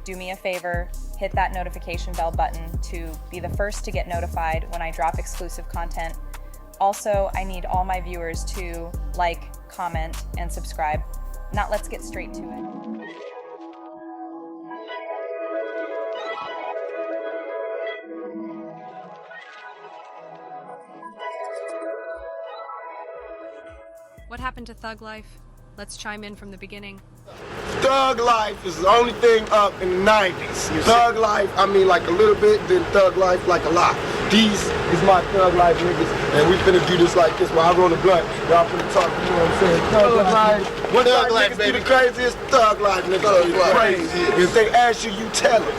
do me a favor, hit that notification bell button to be the first to get notified when I drop exclusive content. Also, I need all my viewers to like, comment, and subscribe. Now let's get straight to it. What happened to Thug Life? Let's chime in from the beginning. Thug Life is the only thing up in the 90s. Thug Life, I mean like a little bit, then Thug Life like a lot. These is my Thug Life niggas, and we finna do this like this while I roll a blunt. Y'all finna talk, you know what I'm saying? Thug Life. What Thug Life, baby? The craziest Thug Life niggas. Crazy. If they ask you, you tell them.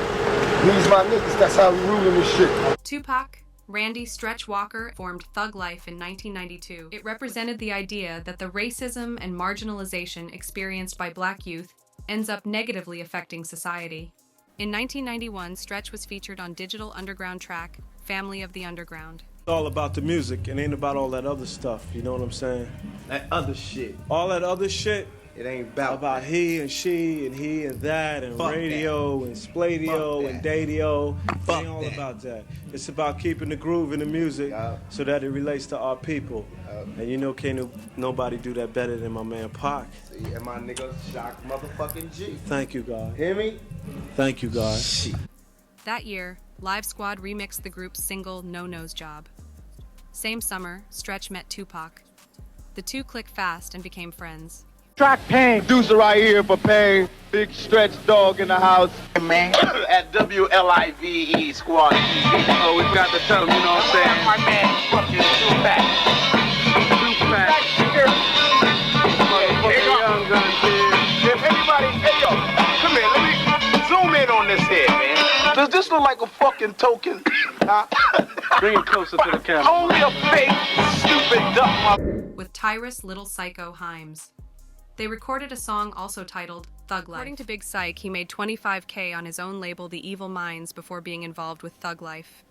These my niggas, that's how we ruling this shit. Tupac, Randy Stretch Walker formed Thug Life in 1992. It represented the idea that the racism and marginalization experienced by black youth ends up negatively affecting society. In 1991, Stretch was featured on Digital Underground track, Family of the Underground. It's all about the music, it ain't about all that other stuff, you know what I'm saying? That other shit. All that other shit, it ain't about that. He and she and he and that and fuck radio that. And spladio and dadio. It ain't all about that. It's about keeping the groove in the music so that it relates to our people. And you know, can't nobody do that better than my man Pac. See, and my nigga Shock motherfucking G. Thank you, God. Hear me? Thank you, God. That year, Live Squad remixed the group's single No Nose Job. Same summer, Stretch met Tupac. The two clicked fast and became friends. Track Pain. Producer right here for Pain. Big Stretch Dog in the house. Man, at WLIVE Squad TV. Oh, we've got to tell them, you know what I'm saying? My man, fucking Tupac. Tupac. Young Gun kid. If anybody, hey yo, come here, let me zoom in on this here, man. Does this look like a fucking token? Bring it closer to the camera. Only a fake, stupid duck. With Tyrus Little Psycho Himes. They recorded a song also titled Thug Life. According to Big Psych, he made $25K on his own label The Evil Minds before being involved with Thug Life.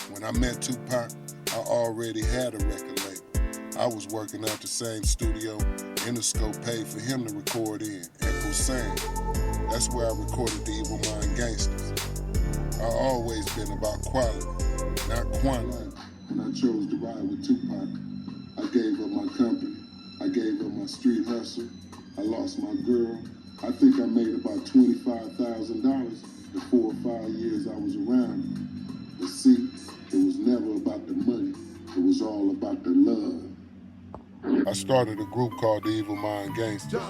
When I met Tupac, I already had a record label. I was working at the same studio Interscope paid for him to record in, Echo Sound. That's where I recorded The Evil Mind Gangsters. I always been about quality, not quantity. And I chose to ride with Tupac. I gave up my company. I gave up my street hustle. I lost my girl. I think I made about $25,000 the 4 or 5 years I was around him. But see, it was never about the money. It was all about the love. I started a group called The Evil Mind Gangsters.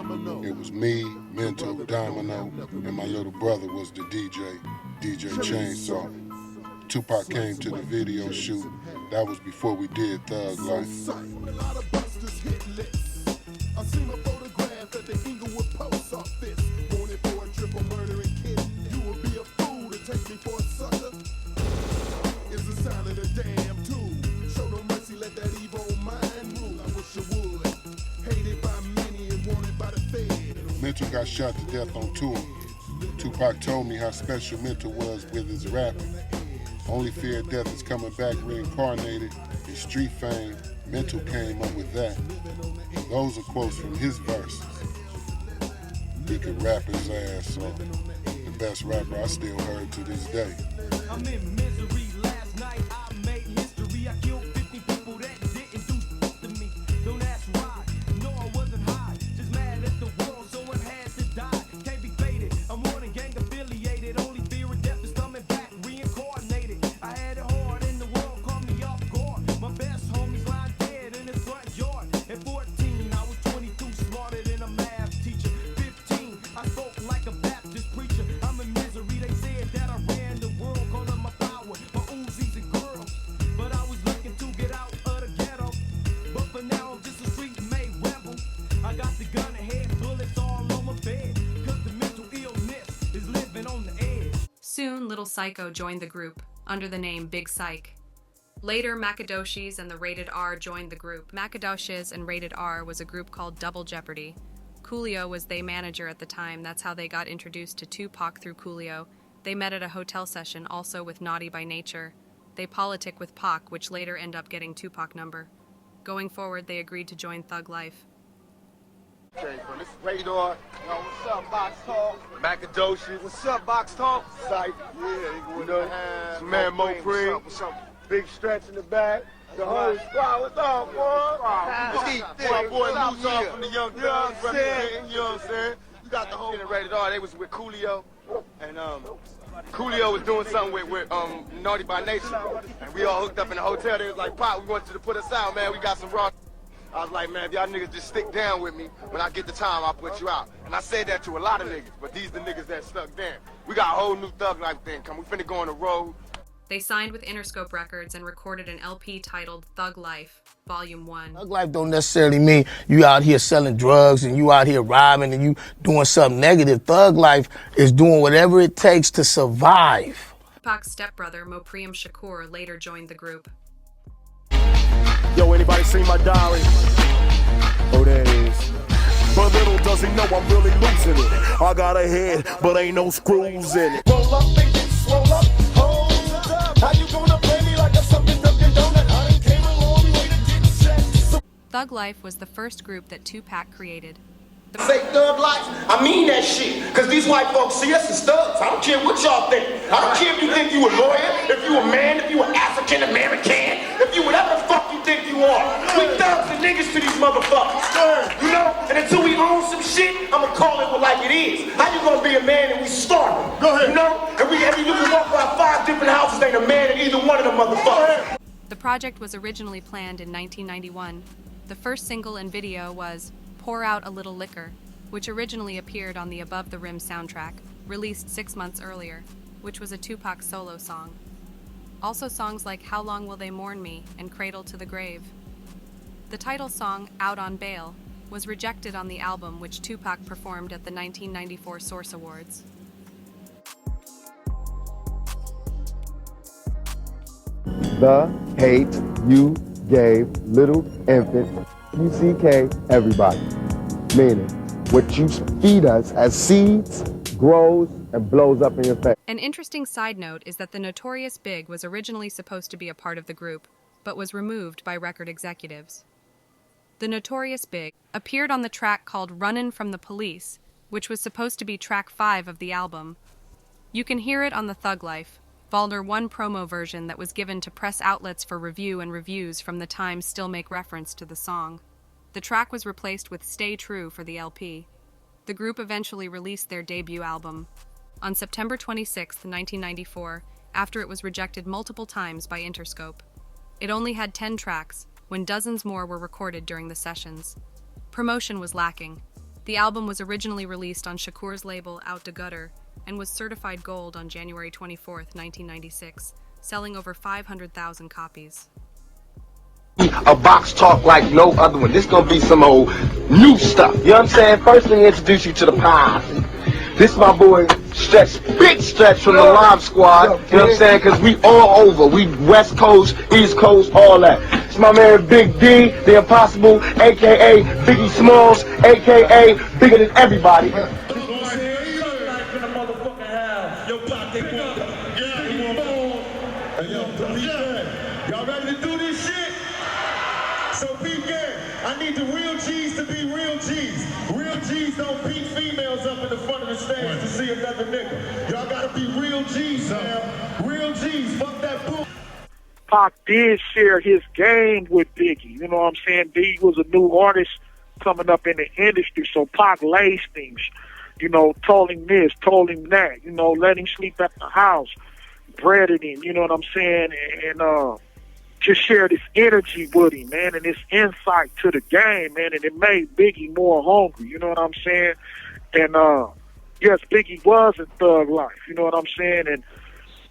It was me, Mental, Domino, and my little brother was the DJ Chainsaw. Tupac came to the video shoot. That was before we did Thug Life. I seen a photograph at the Inglewood Post Office. Wanted for a triple murdering kid. You would be a fool to take me for a sucker. It's the sign of the damn tool. Show no mercy, let that evil mind rule. I wish you would. Hated by many and wanted by the Fed. Mental got shot to death on tour. Tupac told me how special Mental was with his rapping. Only fear of death is coming back reincarnated. In street fame, Mental came up with that. Those are quotes from his verses. He could rap his ass off. The best rapper I still heard to this day. I'm in misery. Last night I made history. I killed 50 people that didn't do to me. Don't ask why. No, I wasn't high. Just mad at the world, so it had to die. Can't be faded. I'm more than gang affiliated. Only fear of death is coming back reincarnated. I had it hard in the world, caught me off guard. My best homies lying dead in his front yard. At 14, I was 22, smarter than a math teacher. 15, I spoke like a Baptist preacher. I'm in misery. They said that I ran the world, call up my power, my Uzis and girls. But I was looking to get out of the ghetto. But for now, I'm just a street-made rebel. I got the gun ahead, bullets all on my bed. Cause the mental illness is living on the edge. Soon, Little Psycho joined the group under the name Big Psych. Later, Macadocious and the Rated R joined the group. Macadocious and Rated R was a group called Double Jeopardy. Coolio was their manager at the time. That's how they got introduced to Tupac through Coolio. They met at a hotel session also with Naughty by Nature. They politic with Pac, which later end up getting Tupac number. Going forward, they agreed to join Thug Life. Okay, so this is Radar. Yo, what's up, Box Talk? Macadocious. What's up, Box Talk? Sight. Yeah, You know, man Mo Free. What's up? Big Stretch in the back. The whole squad. What's up, boy? My boy Moose off from the Young Thugs representing, you know what I'm saying? You got the whole Rated R. They was with Coolio. And Coolio was doing something with Naughty by Nature. And we all hooked up in the hotel. They was like, Pop, we want you to put us out, man. We got some raw. I was like, man, if y'all niggas just stick down with me, when I get the time, I'll put you out. And I said that to a lot of niggas, but these the niggas that stuck down. We got a whole new Thug Life thing coming. We finna go on the road. They signed with Interscope Records and recorded an LP titled Thug Life, Volume 1. Thug life don't necessarily mean you out here selling drugs and you out here robbing and you doing something negative. Thug life is doing whatever it takes to survive. Tupac's stepbrother, Mopreme Shakur, later joined the group. Yo, anybody seen my diary? Oh, there it is. But little does he know I'm really losing it. I got a head, but ain't no screws in it. Roll up, and get swole up, hold up. How you gonna play me like a something Dunkin' Donut? I done came a long way to get set. Thug Life was the first group that Tupac created. Say Thug Life, I mean that shit. Cause these white folks see us as thugs. I don't care what y'all think. I don't care if you think you a lawyer, if you a man, if you an African American, if you whatever the fuck you think you are. We thugs and niggas to these motherfuckers. You know? And until we own some shit, I'ma call it like it is. How you gonna be a man and we starving? Go ahead. You know? And you can walk by 5 different houses, ain't a man in either one of them motherfuckers. The project was originally planned in 1991. The first single and video was Pour Out a Little Liquor, which originally appeared on the Above the Rim soundtrack, released 6 months earlier, which was a Tupac solo song. Also songs like How Long Will They Mourn Me and Cradle to the Grave. The title song, Out on Bail, was rejected on the album which Tupac performed at the 1994 Source Awards. The hate you gave little infant, UCK, everybody. Meaning, what you feed us as seeds grows and blows up in your face. An interesting side note is that the Notorious Big was originally supposed to be a part of the group, but was removed by record executives. The Notorious Big appeared on the track called Runnin' from the Police, which was supposed to be track 5 of the album. You can hear it on the Thug Life, Volume 1 promo version that was given to press outlets for review, and reviews from the time still make reference to the song. The track was replaced with Stay True for the LP. The group eventually released their debut album on September 26, 1994, after it was rejected multiple times by Interscope. It only had 10 tracks, when dozens more were recorded during the sessions. Promotion was lacking. The album was originally released on Shakur's label Out da Gutter and was certified gold on January 24, 1996, selling over 500,000 copies. A box talk like no other one. This gonna be some old new stuff. You know what I'm saying? First, let me introduce you to the posse. This my boy Stretch, Big Stretch from the Live Squad. You know what I'm saying? Cause we all over. We West Coast, East Coast, all that. It's my man Big D, the Impossible, aka Biggie Smalls, aka bigger than everybody. Y'all ready to do this shit? So peep game. I need the real G's to be real G's. Real G's don't beat females up in the front of the stage to see another nigga. Y'all gotta be real G's, man. Real G's. Fuck that bull. Pac did share his game with Biggie. You know what I'm saying? Biggie was a new artist coming up in the industry, so Pac laced him. You know, told him this, told him that. You know, let him sleep at the house, breaded him. You know what I'm saying? And just shared his energy with him, man, and his insight to the game, man, and it made Biggie more hungry. You know what I'm saying? And yes, Biggie was in Thug Life. You know what I'm saying? And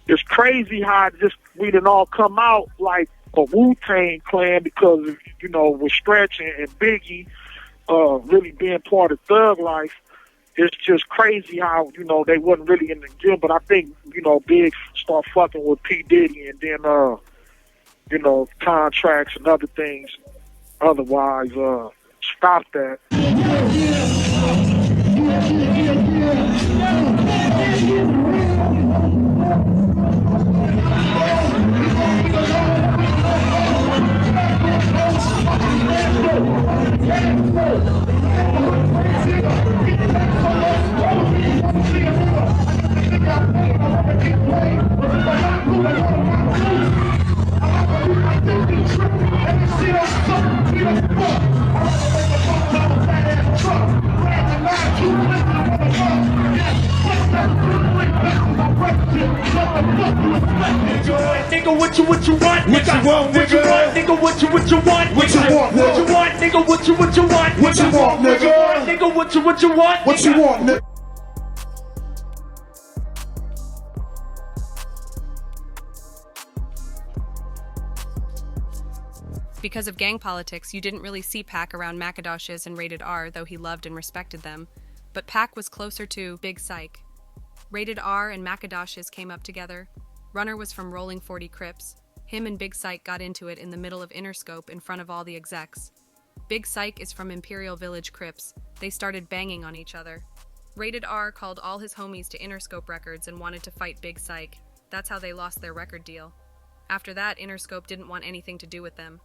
it's crazy how we didn't all come out like a Wu-Tang Clan because of, you know, with Stretch and Biggie really being part of Thug Life. It's just crazy how, you know, they wasn't really in the gym, but I think, you know, Big started fucking with P. Diddy and then, you know, contracts and other things otherwise stopped that. nigga, what you want, nigga? What you want, nigga, what you want, What you want, what you want, nigga, what you want, What you want, nigga? nigga, what you want, What you want, nigga? Because of gang politics, you didn't really see Pac around Macadoshes and Rated R, though he loved and respected them. But Pac was closer to Big Psych. Rated R and Macadoshes came up together. Runner was from Rolling 40 Crips. Him and Big Psych got into it in the middle of Interscope in front of all the execs. Big Psych is from Imperial Village Crips. They started banging on each other. Rated R called all his homies to Interscope Records and wanted to fight Big Psych. That's how they lost their record deal. After that, Interscope didn't want anything to do with them.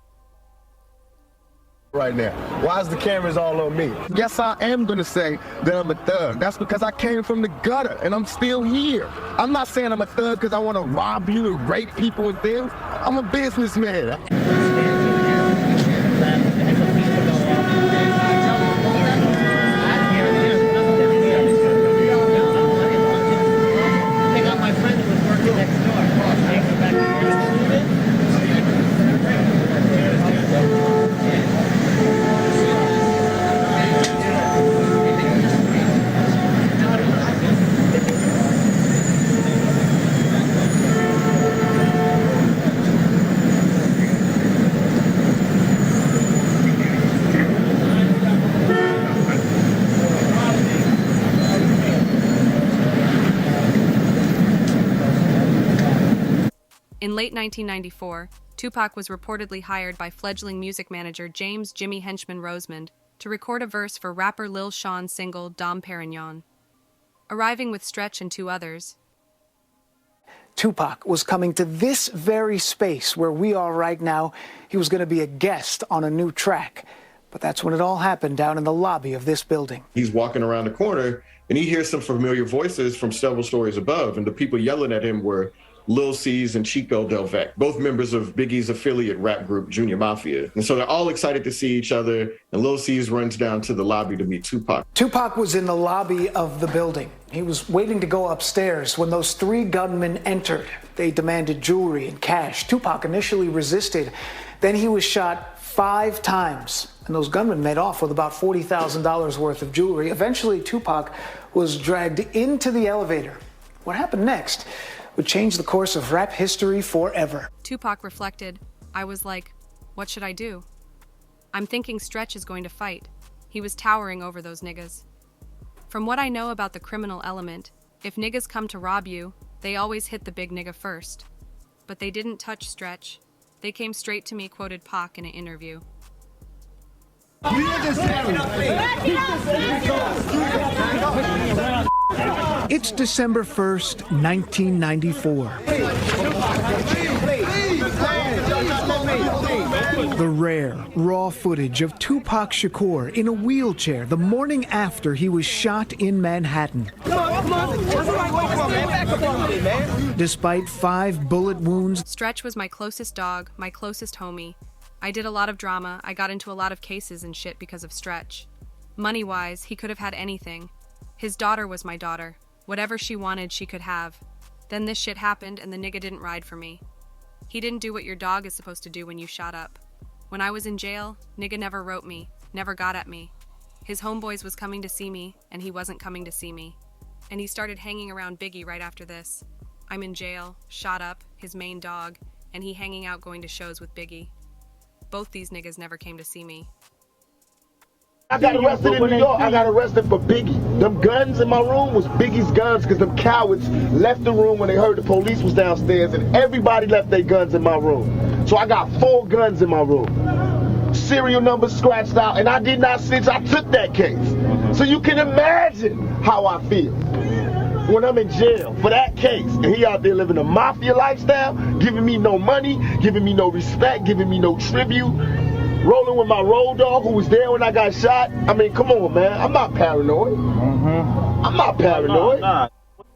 Right now, why is the cameras all on me? Yes, I am gonna say that I'm a thug. That's because I came from the gutter and I'm still here. I'm not saying I'm a thug because I want to rob you and rape people and things. I'm a businessman. In late 1994, Tupac was reportedly hired by fledgling music manager James "Jimmy Henchman" Rosemond to record a verse for rapper Lil Sean's single Dom Perignon. Arriving with Stretch and two others, Tupac was coming to this very space where we are right now. He was going to be a guest on a new track. But that's when it all happened down in the lobby of this building. He's walking around the corner and he hears some familiar voices from several stories above. And the people yelling at him were Lil C's and Chico Del Vec, both members of Biggie's affiliate rap group, Junior Mafia. And so they're all excited to see each other, and Lil C's runs down to the lobby to meet Tupac. Tupac was in the lobby of the building. He was waiting to go upstairs when those three gunmen entered. They demanded jewelry and cash. Tupac initially resisted. Then he was shot 5 times, and those gunmen made off with about $40,000 worth of jewelry. Eventually, Tupac was dragged into the elevator. What happened next would change the course of rap history forever. Tupac reflected. I was like, what should I do? I'm thinking Stretch is going to fight. He was towering over those niggas. From what I know about the criminal element, if niggas come to rob you, they always hit the big nigga first. But they didn't touch Stretch. They came straight to me, quoted Pac in an interview. It's December 1st, 1994. The rare, raw footage of Tupac Shakur in a wheelchair the morning after he was shot in Manhattan. Despite 5 bullet wounds, Stretch was my closest dog, my closest homie. I did a lot of drama. I got into a lot of cases and shit because of Stretch. Money-wise, he could have had anything. His daughter was my daughter. Whatever she wanted, she could have. Then this shit happened and the nigga didn't ride for me. He didn't do what your dog is supposed to do when you shot up. When I was in jail, nigga never wrote me, never got at me. His homeboys was coming to see me, and he wasn't coming to see me. And he started hanging around Biggie right after this. I'm in jail, shot up, his main dog, and he hanging out going to shows with Biggie. Both these niggas never came to see me. I got arrested in New York. I got arrested for Biggie. Them guns in my room was Biggie's guns because them cowards left the room when they heard the police was downstairs, and everybody left their guns in my room. So I got 4 guns in my room. Serial numbers scratched out, and I did not snitch. I took that case. So you can imagine how I feel when I'm in jail for that case, and he out there living a mafia lifestyle, giving me no money, giving me no respect, giving me no tribute, rolling with my road dog who was there when I got shot. I mean, come on, man. I'm not paranoid. I'm not paranoid.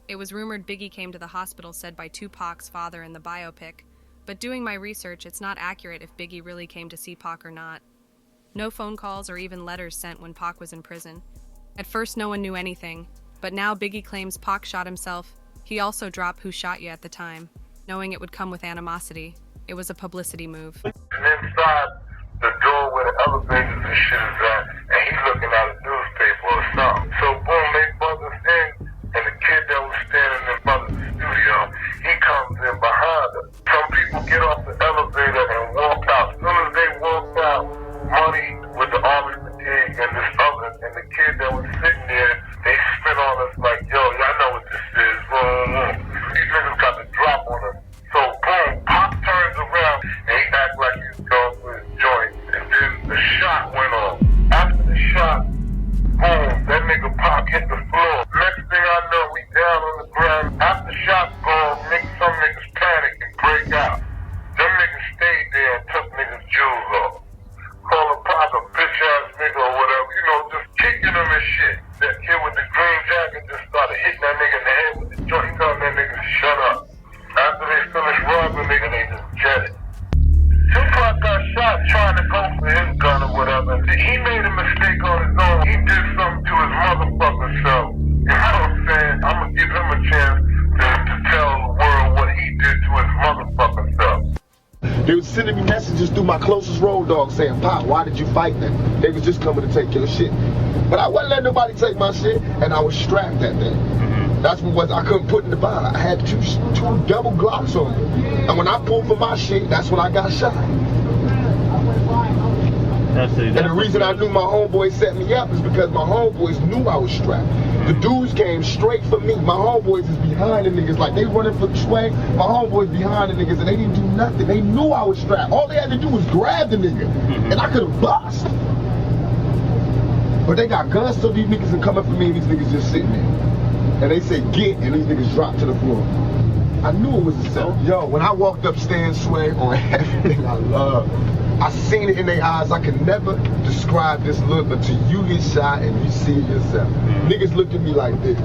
It was rumored Biggie came to the hospital, said by Tupac's father in the biopic, but doing my research, it's not accurate if Biggie really came to see Pac or not. No phone calls or even letters sent when Pac was in prison. At first, no one knew anything, but now Biggie claims Pac shot himself. He also dropped who shot you at the time. knowing it would come with animosity. It was a publicity move. And inside the door where the elevators and shit is at, and he's looking at a newspaper or something. So boom, they buzz us in, and the kid that was standing in front of the studio, he comes in behind us. Some people get off the elevator and walk out. As soon as they walk out, Money with the army fatigue and this other, and the kid that was sitting there, they spit on us like, yo, y'all know what this is. These niggas got the drop on us. So boom, Pop turns around and he acts like he's going for his joint. And then the shot went off. After the shot, boom, that nigga Pop hit the floor. Next thing I know, we down on the ground. After the shot's gone, some niggas panic and break out. Them niggas stayed there and took niggas' jewels off. Call a Pop a bitch ass nigga or whatever, you know, just kicking him and shit. That kid with the green jacket just started hitting that nigga in the head with the joint, telling that nigga to shut up. After they finished robbing nigga, they just jetted. Tupac got shot trying to go for his gun or whatever. He made a mistake on his own. He did something to his motherfucking self. You know what I'm saying? I'm gonna give him a chance to tell the world what he did to his motherfucking self. They was sending me messages through my closest road dog saying, Pop, why did you fight them? They was just coming to take your shit. But I wasn't letting nobody take my shit, and I was strapped that day. That's what I couldn't put in the bond. I had two double Glocks on me. And when I pulled for my shit, that's when I got shot. And the reason I knew my homeboys set me up is because my homeboys knew I was strapped. The dudes came straight for me. My homeboys is behind the niggas, like they running for the swing. My homeboys behind the niggas, and they didn't do nothing. They knew I was strapped. All they had to do was grab the nigga, and I could have bust. But they got guns, so these niggas are coming for me, and these niggas just sitting there. And they say get, and these niggas drop to the floor. I knew it was a setup. Yo, when I walked upstairs, Sway, on everything I love, I seen it in their eyes. I can never describe this look until you get shot and you see it yourself. Niggas look at me like this.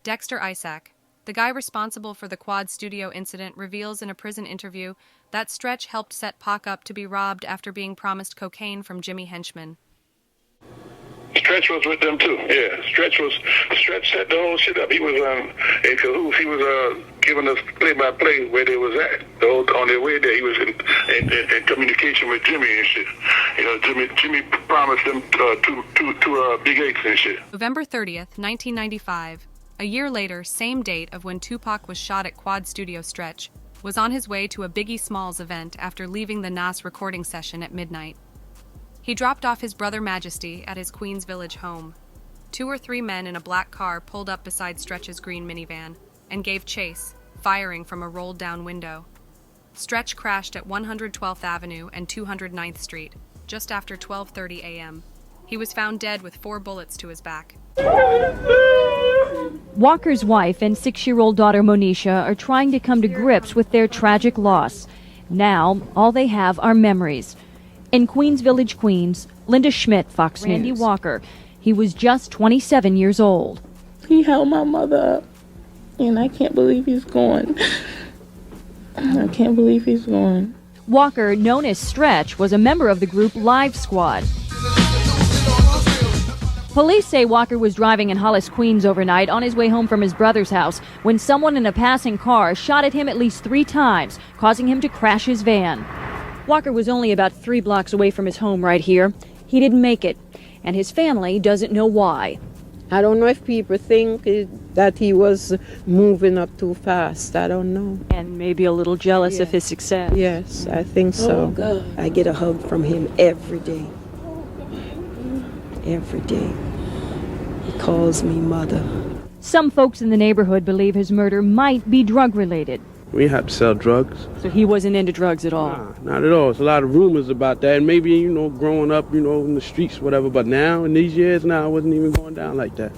Dexter Isaac, the guy responsible for the Quad Studio incident, reveals in a prison interview that Stretch helped set Pac up to be robbed after being promised cocaine from Jimmy Henchman. Stretch was with them too. Yeah, Stretch set the whole shit up. He was in cahoots. He was giving us play-by-play where they was at. On their way there, he was in communication with Jimmy and shit. You know, Jimmy promised them two big eggs and shit. November 30th, 1995, a year later, same date of when Tupac was shot at Quad Studio, Stretch was on his way to a Biggie Smalls event after leaving the Nas recording session at midnight. He dropped off his brother Majesty at his Queens Village home. 2 or 3 men in a black car pulled up beside Stretch's green minivan and gave chase, firing from a rolled-down window. Stretch crashed at 112th Avenue and 209th Street, just after 12:30 a.m. He was found dead with 4 bullets to his back. Walker's wife and 6-year-old daughter Monisha are trying to come to grips with their tragic loss. Now, all they have are memories. In Queens Village, Queens, Linda Schmidt, Fox News. Randy Walker. He was just 27 years old. He held my mother up, and I can't believe he's gone. I can't believe he's gone. Walker, known as Stretch, was a member of the group Live Squad. Police say Walker was driving in Hollis, Queens overnight on his way home from his brother's house when someone in a passing car shot at him at least 3 times, causing him to crash his van. Walker was only about 3 blocks away from his home right here. He didn't make it, and his family doesn't know why. I don't know if people think that he was moving up too fast. I don't know. And maybe a little jealous of his success. Yes, I think so. Oh, God. I get a hug from him every day. Every day. He calls me mother. Some folks in the neighborhood believe his murder might be drug-related. We had to sell drugs. So he wasn't into drugs at all? Nah, not at all. There's a lot of rumors about that. And maybe, growing up, in the streets, whatever. But now, in these years now, I wasn't even going down like that.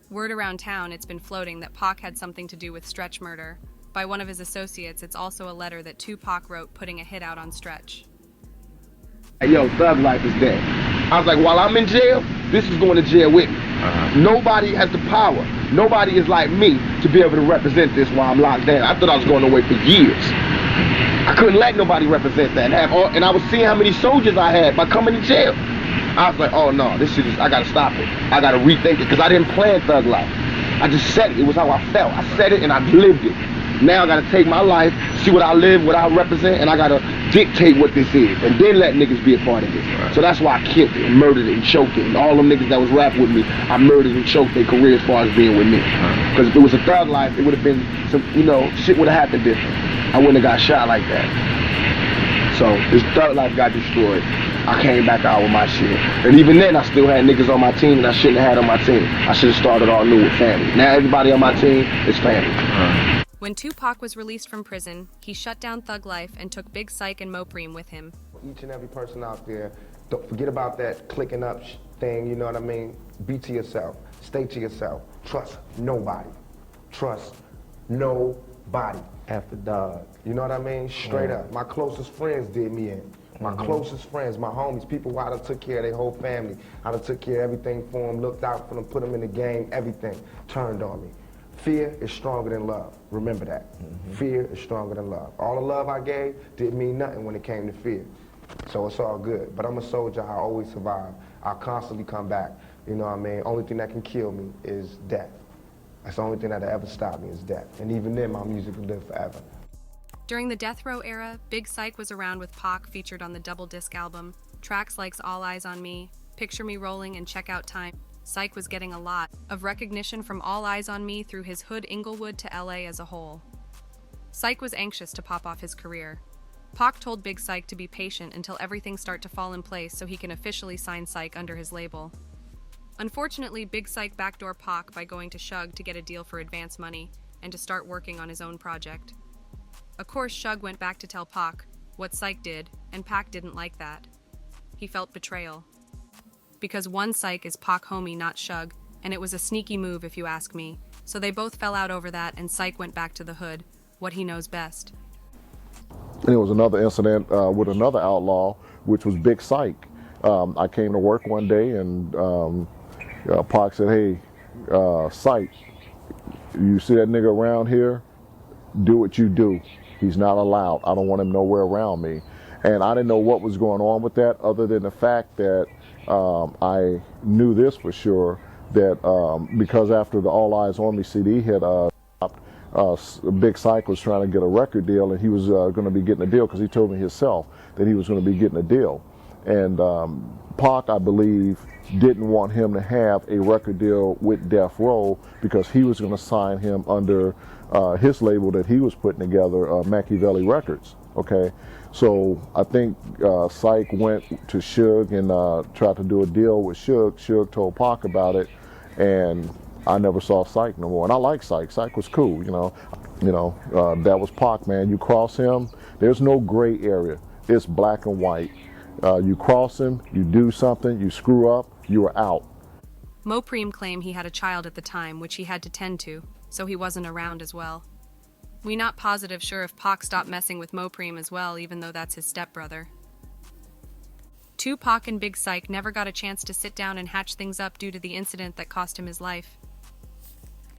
Word around town, it's been floating that Pac had something to do with Stretch murder. By one of his associates, it's also a letter that Tupac wrote putting a hit out on Stretch. Hey, yo, Thug Life is dead. I was like, while I'm in jail, this is going to jail with me. Nobody has the power. Nobody is like me to be able to represent this while I'm locked down. I thought I was going away for years. I couldn't let nobody represent that. And I was seeing how many soldiers I had by coming to jail. I was like, oh no, this shit is, I gotta stop it. I gotta rethink it, because I didn't plan Thug Life. I just said it. It was how I felt. I said it and I lived it. Now I gotta take my life, see what I live, what I represent, and I gotta dictate what this is, and then let niggas be a part of it. So that's why I killed it, and murdered it, and choked it, and all them niggas that was rapping with me, I murdered and choked their career as far as being with me. Because if it was a thug life, it would have been some, you know, shit would have happened different. I wouldn't have got shot like that. So this thug life got destroyed. I came back out with my shit. And even then, I still had niggas on my team that I shouldn't have had on my team. I should have started all new with family. Now everybody on my team is family. When Tupac was released from prison, he shut down Thug Life and took Big Syke and Mopreem with him. Each and every person out there, don't forget about that clicking up thing, you know what I mean? Be to yourself. Stay to yourself. Trust nobody. Trust nobody. After dog. You know what I mean? Straight up. My closest friends did me in. My closest friends, my homies, people who I done took care of their whole family. I done took care of everything for them, looked out for them, put them in the game, everything turned on me. Fear is stronger than love. Remember that. Fear is stronger than love. All the love I gave didn't mean nothing when it came to fear. So it's all good. But I'm a soldier. I always survive. I constantly come back. You know what I mean? Only thing that can kill me is death. That's the only thing that'll ever stop me is death. And even then, my music will live forever. During the Death Row era, Big Syke was around with Pac featured on the double disc album. Tracks like All Eyes on Me, Picture Me Rolling, and Check Out Time. Syke was getting a lot of recognition from All Eyes on Me through his hood Inglewood to LA as a whole. Syke was anxious to pop off his career. Pac told Big Syke to be patient until everything start to fall in place so he can officially sign Syke under his label. Unfortunately, Big Syke backdoored Pac by going to Suge to get a deal for advance money and to start working on his own project. Of course, Suge went back to tell Pac what Syke did, and Pac didn't like that. He felt betrayal. Because one Syke is Pac homie, not Suge, and it was a sneaky move if you ask me. So they both fell out over that, and Syke went back to the hood, what he knows best. And there was another incident with another outlaw, which was Big Syke. I came to work one day and Pac said, hey, Syke, you see that nigga around here? Do what you do. He's not allowed. I don't want him nowhere around me. And I didn't know what was going on with that other than the fact that I knew this for sure, that because after the All Eyes on Me CD had stopped, Big Syke was trying to get a record deal, and he was going to be getting a deal because he told me himself that he was going to be getting a deal. And Pac, I believe, didn't want him to have a record deal with Death Row because he was going to sign him under his label that he was putting together, Machiavelli Records. Okay, so I think Syke went to Suge and tried to do a deal with Suge. Suge told Pac about it, and I never saw Syke no more. And I like Syke. Syke was cool, you know. That was Pac, man. You cross him, there's no gray area. It's black and white. You cross him, you do something, you screw up, you are out. Mopreem claimed he had a child at the time, which he had to tend to, so he wasn't around as well. We not positive sure if Pac stopped messing with Mopreem as well, even though that's his stepbrother. Tupac and Big Syke never got a chance to sit down and hatch things up due to the incident that cost him his life.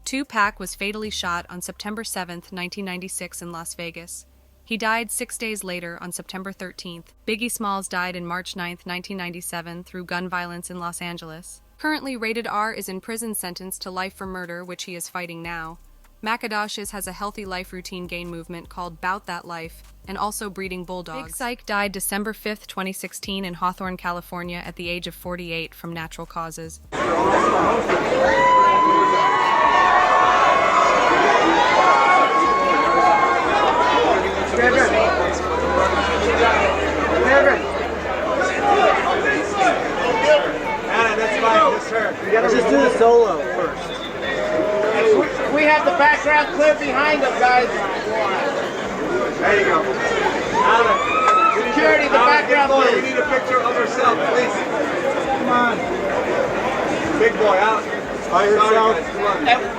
Tupac was fatally shot on September 7th, 1996 in Las Vegas. He died 6 days later on September 13th. Biggie Smalls died in March 9th, 1997 through gun violence in Los Angeles. Currently, Rated R is in prison sentenced to life for murder, which he is fighting now. Macadocious has a healthy life routine gain movement called Bout That Life, and also breeding bulldogs. Big Syke died December 5th, 2016 in Hawthorne, California at the age of 48 from natural causes. Let's just do the solo first. We have the background clear behind us, guys. There you go. Security, the background clear. We need a picture of ourselves, please. Come on. Big boy, out. By yourself.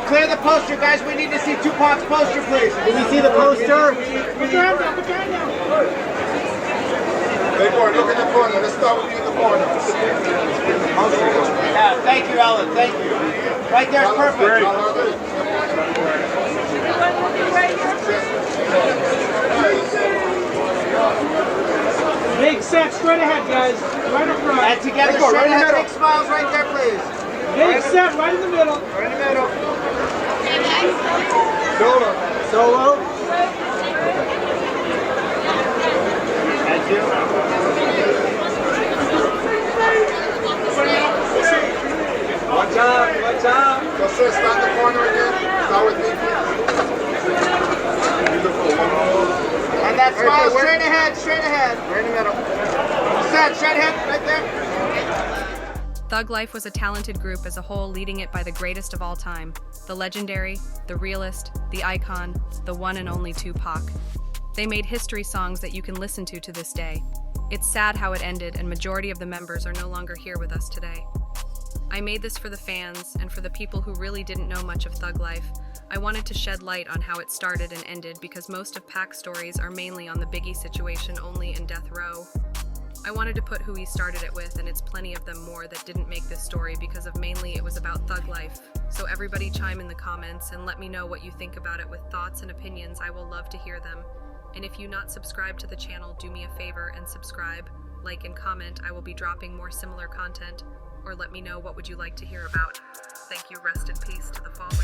Clear the poster, guys. We need to see Tupac's poster, please. Can we see the poster? Put your hand down, put your hand down. Big boy, look in the corner. Let's start with you in the corner. Yeah, thank you, Ellen. Thank you. Right there's perfect. Big set straight ahead, guys. Right up front. And together, straight ahead. Big smiles right there, please. Big set right in the middle. Right in the middle. Shoulder. Solo. Thank you. One time, one time. So, sir, start the corner again. Start with me, please. And that smile straight ahead. Right in the middle. Set, straight ahead, right there. Thug Life was a talented group as a whole, leading it by the greatest of all time, the legendary, the realist, the icon, the one and only Tupac. They made history songs that you can listen to this day. It's sad how it ended, and majority of the members are no longer here with us today. I made this for the fans and for the people who really didn't know much of Thug Life. I wanted to shed light on how it started and ended because most of Pac's stories are mainly on the Biggie situation only in Death Row. I wanted to put who he started it with, and it's plenty of them more that didn't make this story because of mainly it was about Thug Life. So everybody chime in the comments and let me know what you think about it with thoughts and opinions. I will love to hear them. And if you not subscribed to the channel, do me a favor and subscribe, like and comment. I will be dropping more similar content. Or let me know what would you like to hear about. Thank you, rest in peace to the fallen.